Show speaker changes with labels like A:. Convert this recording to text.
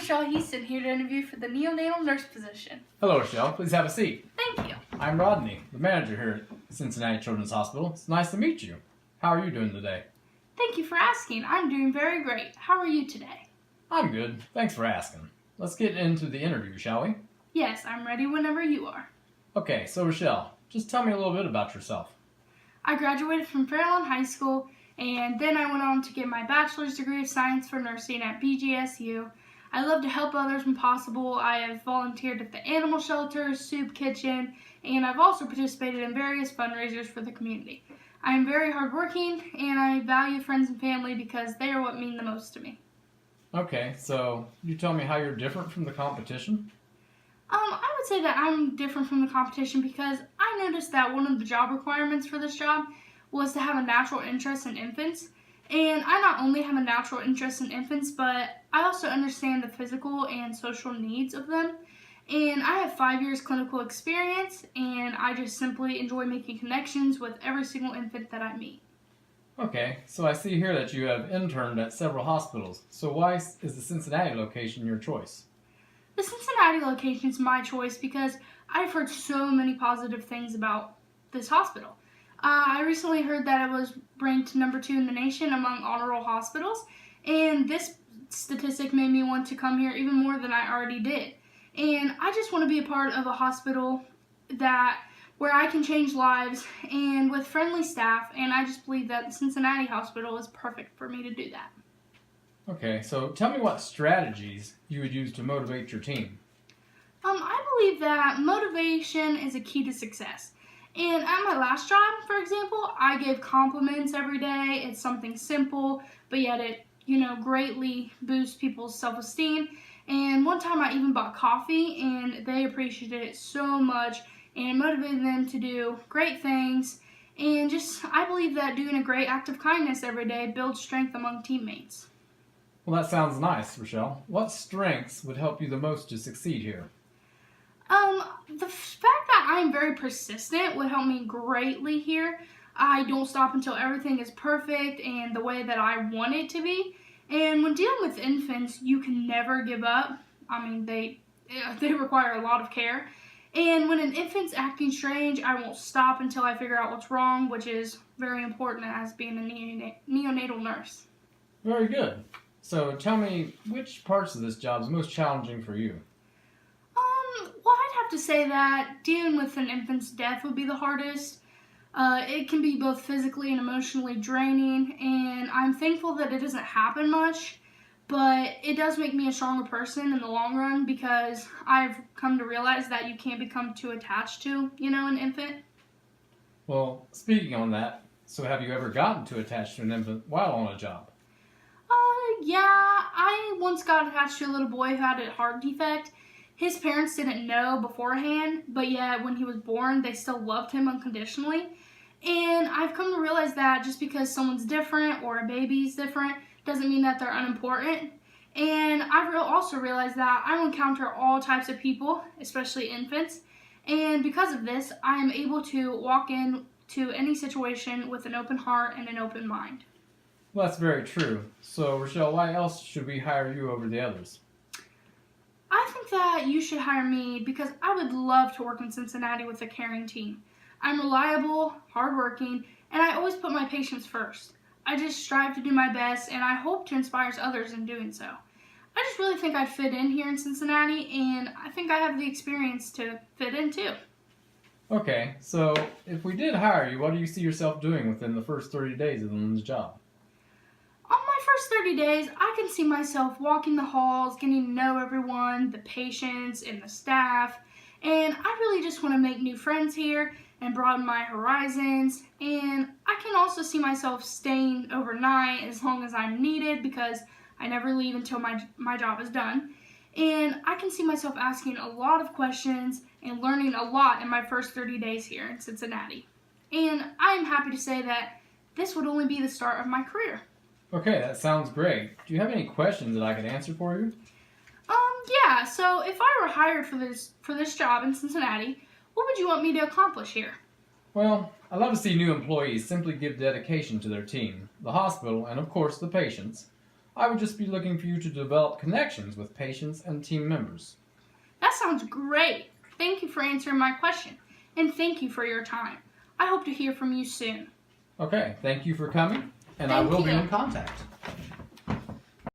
A: Rochelle Houston, here to interview for the neonatal nurse position.
B: Hello, Rochelle. Please have a seat.
A: Thank you.
B: I'm Rodney, the manager here at Cincinnati Children's Hospital. It's nice to meet you. How are you doing today?
A: Thank you for asking. I'm doing very great. How are you today?
B: I'm good. Thanks for asking. Let's get into the interview, shall we?
A: Yes, I'm ready whenever you are.
B: Okay, so Rochelle, just tell me a little bit about yourself.
A: I graduated from Fairlawn High School, and then I went on to get my bachelor's degree of science for nursing at BGSU. I love to help others when possible. I have volunteered at the animal shelter, soup kitchen, and I've also participated in various fundraisers for the community. I am very hardworking, and I value friends and family because they are what mean the most to me.
B: Okay, so you tell me how you're different from the competition?
A: I would say that I'm different from the competition because I noticed that one of the job requirements for this job was to have a natural interest in infants. And I not only have a natural interest in infants, but I also understand the physical and social needs of them. And I have 5 years clinical experience, and I just simply enjoy making connections with every single infant that I meet.
B: Okay, so I see here that you have interned at several hospitals. So why is the Cincinnati location your choice?
A: The Cincinnati location is my choice because I've heard so many positive things about this hospital. I recently heard that it was ranked number 2 in the nation among honor roll hospitals, and this statistic made me want to come here even more than I already did. And I just want to be a part of a hospital where I can change lives and with friendly staff, and I just believe that the Cincinnati Hospital is perfect for me to do that.
B: Okay, so tell me what strategies you would use to motivate your team.
A: I believe that motivation is a key to success. And at my last job, for example, I gave compliments every day. It's something simple, but yet it, greatly boosts people's self-esteem. And one time I even bought coffee, and they appreciated it so much, and it motivated them to do great things. And I believe that doing a great act of kindness every day builds strength among teammates.
B: Well, that sounds nice, Rochelle. What strengths would help you the most to succeed here?
A: The fact that I'm very persistent would help me greatly here. I don't stop until everything is perfect and the way that I want it to be. And when dealing with infants, you can never give up. They require a lot of care. And when an infant's acting strange, I won't stop until I figure out what's wrong, which is very important as being a neonatal nurse.
B: Very good. So tell me, which parts of this job is most challenging for you?
A: Well, I'd have to say that dealing with an infant's death would be the hardest. It can be both physically and emotionally draining, and I'm thankful that it doesn't happen much, but it does make me a stronger person in the long run because I've come to realize that you can't become too attached to, an infant.
B: Well, speaking on that, so have you ever gotten too attached to an infant while on a job?
A: Yeah, I once got attached to a little boy who had a heart defect. His parents didn't know beforehand, but yet when he was born, they still loved him unconditionally. And I've come to realize that just because someone's different or a baby's different doesn't mean that they're unimportant. And I've also realized that I encounter all types of people, especially infants. And because of this, I am able to walk into any situation with an open heart and an open mind.
B: Well, that's very true. So, Rochelle, why else should we hire you over the others?
A: I think that you should hire me because I would love to work in Cincinnati with a caring team. I'm reliable, hardworking, and I always put my patients first. I just strive to do my best, and I hope to inspire others in doing so. I just really think I fit in here in Cincinnati, and I think I have the experience to fit in too.
B: Okay, so if we did hire you, what do you see yourself doing within the first 30 days of the job?
A: On my first 30 days, I can see myself walking the halls, getting to know everyone, the patients, and the staff. And I really just want to make new friends here and broaden my horizons. And I can also see myself staying overnight as long as I'm needed because I never leave until my job is done. And I can see myself asking a lot of questions and learning a lot in my first 30 days here in Cincinnati. And I'm happy to say that this would only be the start of my career.
B: Okay, that sounds great. Do you have any questions that I could answer for you?
A: Yeah, so if I were hired for this job in Cincinnati, what would you want me to accomplish here?
B: Well, I love to see new employees simply give dedication to their team, the hospital, and of course the patients. I would just be looking for you to develop connections with patients and team members.
A: That sounds great. Thank you for answering my question, and thank you for your time. I hope to hear from you soon.
B: Okay, thank you for coming, and I
A: Thank
B: will be
A: you.
B: in contact.